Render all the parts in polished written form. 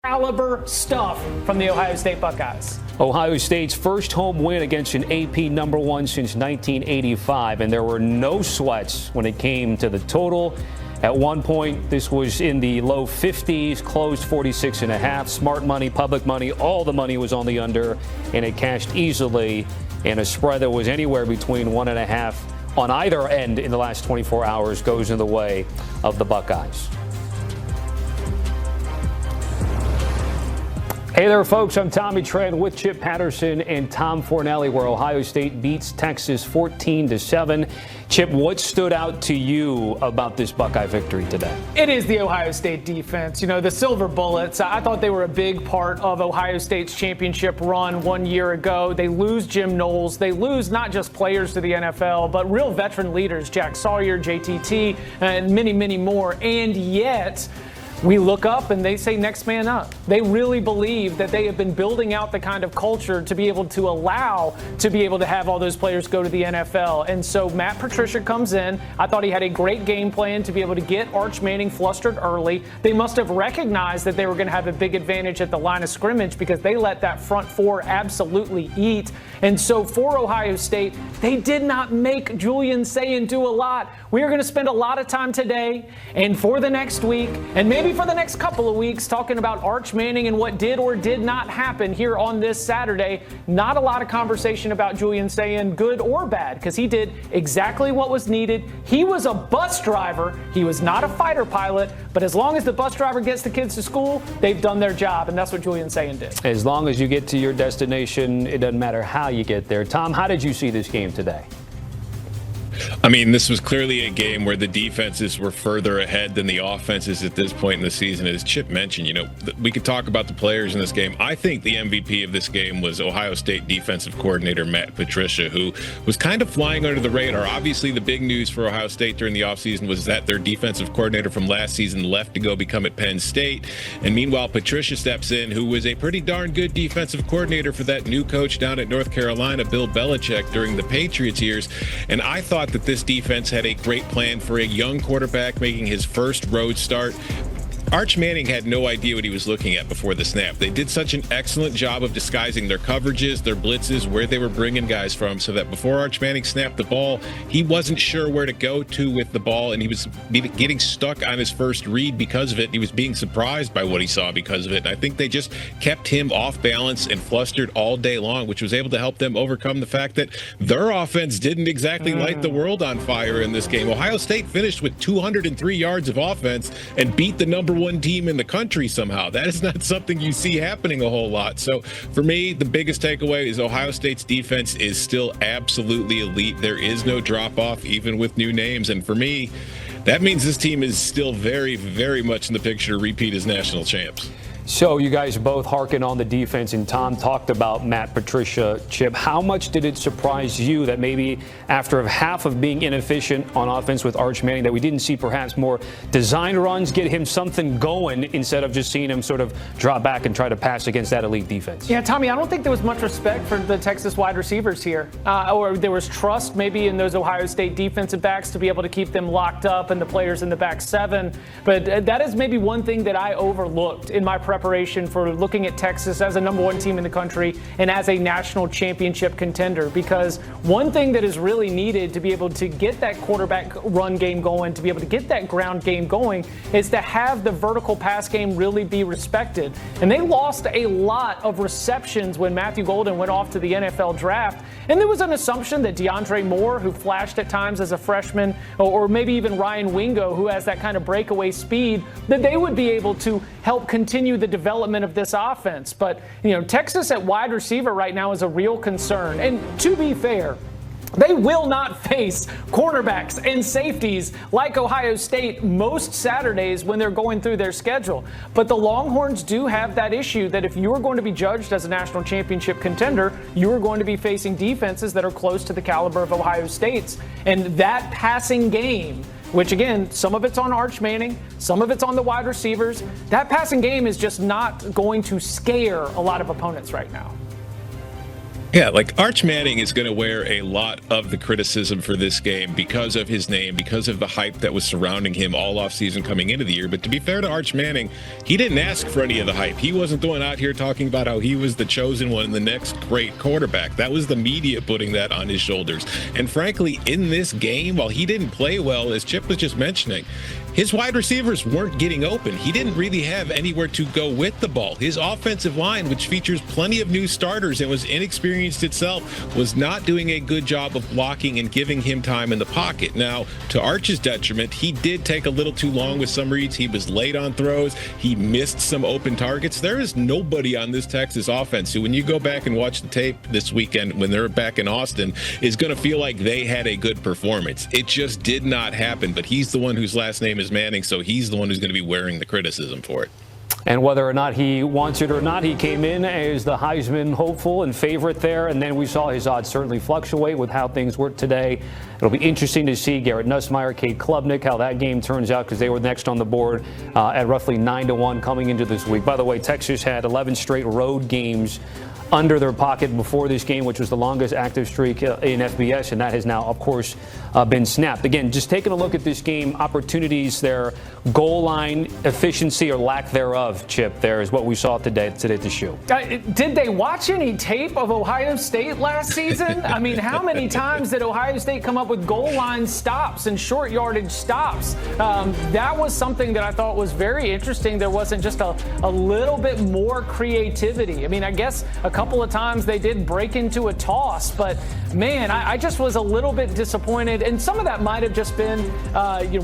caliber stuff from the Ohio State Buckeyes. Ohio State's first home win against an AP number one since 1985, and there were no sweats when it came to the total. At one point, this was in the low 50s, closed 46.5. Smart money, public money, all the money was on the under, and it cashed easily in a spread that was anywhere between 1.5 on either end in the last 24 hours goes in the way of the Buckeyes. Hey there, folks. I'm Tommy Tran with Chip Patterson and Tom Fornelli, where Ohio State beats Texas 14-7. Chip, what stood out to you about this Buckeye victory today? It is the Ohio State defense. You know, the Silver Bullets, I thought they were a big part of Ohio State's championship run 1 year ago. They lose Jim Knowles. They lose not just players to the NFL, but real veteran leaders, Jack Sawyer, JTT, and many, many more. And yet, we look up and they say next man up. They really believe that they have been building out the kind of culture to be able to allow to be able to have all those players go to the NFL. And so Matt Patricia comes in. I thought he had a great game plan to be able to get Arch Manning flustered early. They must have recognized that they were going to have a big advantage at the line of scrimmage because they let that front four absolutely eat. And so for Ohio State, they did not make Julian Sayin do a lot. We are going to spend a lot of time today and for the next week and maybe for the next couple of weeks talking about Arch Manning and what did or did not happen here on this Saturday. Not a lot of conversation about Julian Sayin, good or bad, because he did exactly what was needed. He was a bus driver. He was not a fighter pilot, but as long as the bus driver gets the kids to school, they've done their job, and that's what Julian Sayin did. As long as you get to your destination, it doesn't matter how you get there. Tom, how did you see this game today? I mean, this was clearly a game where the defenses were further ahead than the offenses at this point in the season. As Chip mentioned, you know, we could talk about the players in this game. I think the MVP of this game was Ohio State defensive coordinator Matt Patricia, who was kind of flying under the radar. Obviously, the big news for Ohio State during the offseason was that their defensive coordinator from last season left to go become at Penn State. And meanwhile, Patricia steps in, who was a pretty darn good defensive coordinator for that new coach down at North Carolina, Bill Belichick, during the Patriots years. And I thought that this defense had a great plan for a young quarterback making his first road start. Arch Manning had no idea what he was looking at before the snap. They did such an excellent job of disguising their coverages, their blitzes, where they were bringing guys from, so that before Arch Manning snapped the ball, he wasn't sure where to go to with the ball, and he was getting stuck on his first read because of it. He was being surprised by what he saw because of it. And I think they just kept him off balance and flustered all day long, which was able to help them overcome the fact that their offense didn't exactly light the world on fire in this game. Ohio State finished with 203 yards of offense and beat the number one team in the country somehow. That is not something you see happening a whole lot. So for me, the biggest takeaway is Ohio State's defense is still absolutely elite. There is no drop off, even with new names. And for me, that means this team is still very, very much in the picture to repeat as national champs. So you guys both harken on the defense, and Tom talked about Matt Patricia. Chip, how much did it surprise you that maybe after half of being inefficient on offense with Arch Manning, that we didn't see perhaps more design runs, get him something going instead of just seeing him sort of drop back and try to pass against that elite defense? Yeah, Tommy, I don't think there was much respect for the Texas wide receivers here, or there was trust maybe in those Ohio State defensive backs to be able to keep them locked up and the players in the back seven. But that is maybe one thing that I overlooked in my preparation for looking at Texas as a number one team in the country and as a national championship contender, because one thing that is really needed to be able to get that quarterback run game going, to be able to get that ground game going, is to have the vertical pass game really be respected. And they lost a lot of receptions when Matthew Golden went off to the NFL draft. And there was an assumption that DeAndre Moore, who flashed at times as a freshman, or maybe even Ryan Wingo, who has that kind of breakaway speed, that they would be able to help continue the development of this offense. But, you know, Texas at wide receiver right now is a real concern. And to be fair, they will not face cornerbacks and safeties like Ohio State most Saturdays when they're going through their schedule. But the Longhorns do have that issue that if you are going to be judged as a national championship contender, you are going to be facing defenses that are close to the caliber of Ohio State's. And that passing game, which again, some of it's on Arch Manning, some of it's on the wide receivers, that passing game is just not going to scare a lot of opponents right now. Yeah, like Arch Manning is going to wear a lot of the criticism for this game because of his name, because of the hype that was surrounding him all offseason coming into the year. But to be fair to Arch Manning, he didn't ask for any of the hype. He wasn't the one out here talking about how he was the chosen one and the next great quarterback. That was the media putting that on his shoulders. And frankly, in this game, while he didn't play well, as Chip was just mentioning, his wide receivers weren't getting open. He didn't really have anywhere to go with the ball. His offensive line, which features plenty of new starters and was inexperienced itself, was not doing a good job of blocking and giving him time in the pocket. Now, to Arch's detriment, he did take a little too long with some reads. He was late on throws. He missed some open targets. There is nobody on this Texas offense who, when you go back and watch the tape this weekend when they're back in Austin, is going to feel like they had a good performance. It just did not happen, but he's the one whose last name is Manning, so he's the one who's going to be wearing the criticism for it. And whether or not he wants it or not, he came in as the Heisman hopeful and favorite there, and then we saw his odds certainly fluctuate with how things work today. It'll be interesting to see Garrett Nussmeier, Cade Klubnik, how that game turns out, because they were next on the board at roughly 9-1 coming into this week. By the way, Texas had 11 straight road games under their pocket before this game, which was the longest active streak in FBS, and that has now, of course, been snapped. Again, just taking a look at this game, opportunities there, goal line efficiency or lack thereof, Chip, there is what we saw today at the shoe. Did they watch any tape of Ohio State last season? I mean, how many times did Ohio State come up with goal line stops and short yardage stops? That was something that I thought was very interesting. There wasn't just a little bit more creativity. I mean, I guess a couple of times they did break into a toss, but man, I just was a little bit disappointed. And some of that might have just been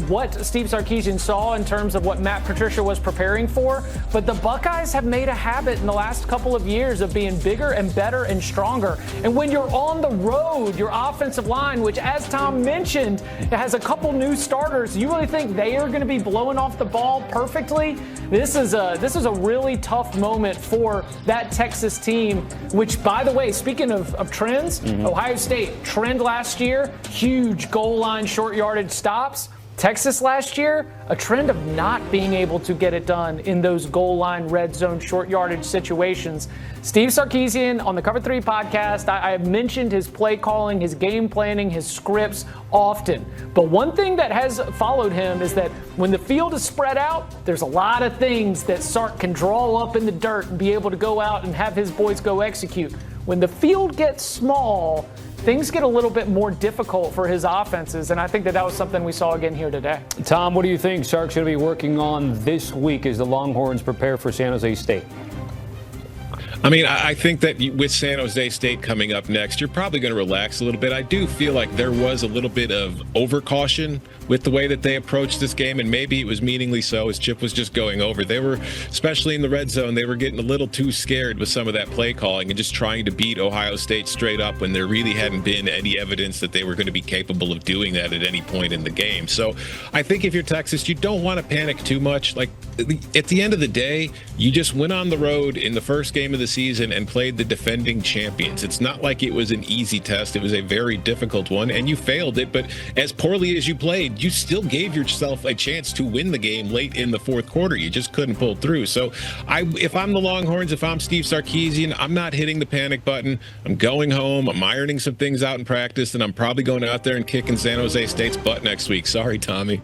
what Steve Sarkisian saw in terms of what Matt Patricia was preparing for. But the Buckeyes have made a habit in the last couple of years of being bigger and better and stronger. And when you're on the road, your offensive line, which as Tom mentioned, has a couple new starters, you really think they are going to be blowing off the ball perfectly? This is a really tough moment for that Texas team, which, by the way, speaking of trends, Ohio State trend last year, huge goal line short yardage stops. Texas last year, a trend of not being able to get it done in those goal line red zone short yardage situations. Steve Sarkisian on the Cover 3 podcast, I have mentioned his play calling, his game planning, his scripts often. But one thing that has followed him is that when the field is spread out, there's a lot of things that Sark can draw up in the dirt and be able to go out and have his boys go execute. When the field gets small, things get a little bit more difficult for his offenses, and I think that was something we saw again here today. Tom, what do you think Sark's going to be working on this week as the Longhorns prepare for San Jose State? I mean, I think that with San Jose State coming up next, you're probably going to relax a little bit. I do feel like there was a little bit of overcaution with the way that they approached this game, and maybe it was meaningly so, as Chip was just going over. They were, especially in the red zone, they were getting a little too scared with some of that play calling and just trying to beat Ohio State straight up when there really hadn't been any evidence that they were going to be capable of doing that at any point in the game. So I think if you're Texas, you don't want to panic too much. Like, at the end of the day, you just went on the road in the first game of the season and played the defending champions. It's not like it was an easy test. It was a very difficult one, and you failed it. But as poorly as you played, you still gave yourself a chance to win the game late in the fourth quarter. You just couldn't pull through. So if I'm the Longhorns, if I'm Steve Sarkisian, I'm not hitting the panic button. I'm going home. I'm ironing some things out in practice, and I'm probably going out there and kicking San Jose State's butt next week. Sorry, Tommy.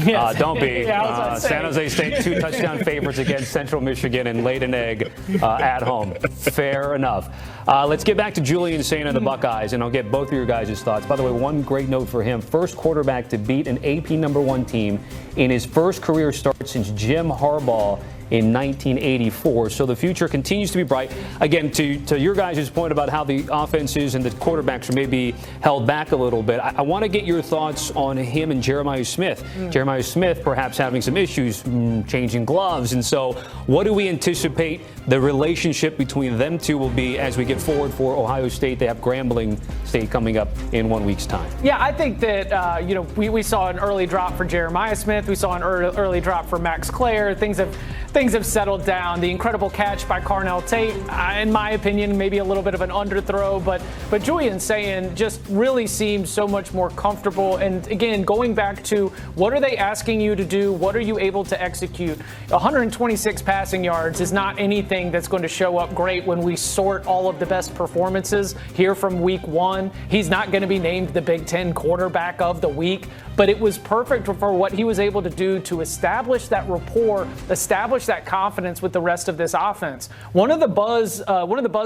Yes. Don't be. Yeah, San Jose State 2 touchdown favorites against Central Michigan and laid an egg at home. Fair enough. Let's get back to Julian Sain and the Buckeyes, and I'll get both of your guys' thoughts. By the way, one great note for him. First quarterback to beat an AP #1 team in his first career start since Jim Harbaugh in 1984. So the future continues to be bright. Again, to your guys' point about how the offenses and the quarterbacks are maybe held back a little bit, I want to get your thoughts on him and Jeremiah Smith. Jeremiah Smith perhaps having some issues changing gloves. And so what do we anticipate the relationship between them two will be as we get forward for Ohio State? They have Grambling State coming up in 1 week's time. Yeah, I think that, we saw an early drop for Jeremiah Smith. We saw an early drop for Max Clare. Things have things have settled down. The incredible catch by Carnell Tate, in my opinion, maybe a little bit of an underthrow, but Julian Sayin just really seems so much more comfortable. And again, going back to what are they asking you to do? What are you able to execute? 126 passing yards is not anything that's going to show up great when we sort all of the best performances here from week one. He's not going to be named the Big Ten quarterback of the week, but it was perfect for what he was able to do to establish that rapport, establish that confidence with the rest of this offense. One of the buzz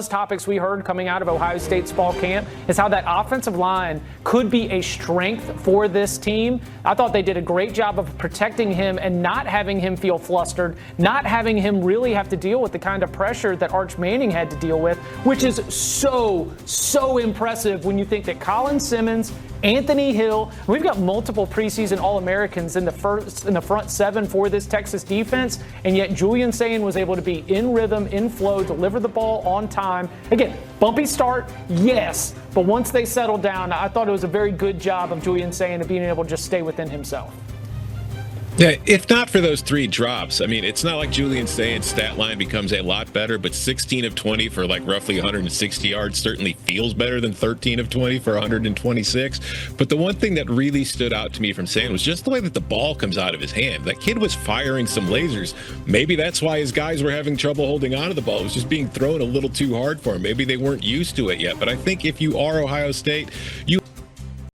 topics we heard coming out of Ohio State's fall camp is how that offensive line could be a strength for this team. I thought they did a great job of protecting him and not having him feel flustered, not having him really have to deal with the kind of pressure that Arch Manning had to deal with, which is so impressive when you think that Colin Simmons, Anthony Hill, we've got multiple preseason All-Americans in the front seven for this Texas defense, and yet Julian Sayin was able to be in rhythm, in flow, deliver the ball on time. Again, bumpy start, yes, but once they settled down, I thought it was a very good job of Julian Sayin of being able to just stay within himself. Yeah, if not for those 3 drops, I mean, it's not like Julian Sayin's stat line becomes a lot better, but 16 of 20 for like roughly 160 yards certainly feels better than 13 of 20 for 126. But the one thing that really stood out to me from Sayin was just the way that the ball comes out of his hand. That kid was firing some lasers. Maybe that's why his guys were having trouble holding on to the ball. It was just being thrown a little too hard for him. Maybe they weren't used to it yet. But I think if you are Ohio State, you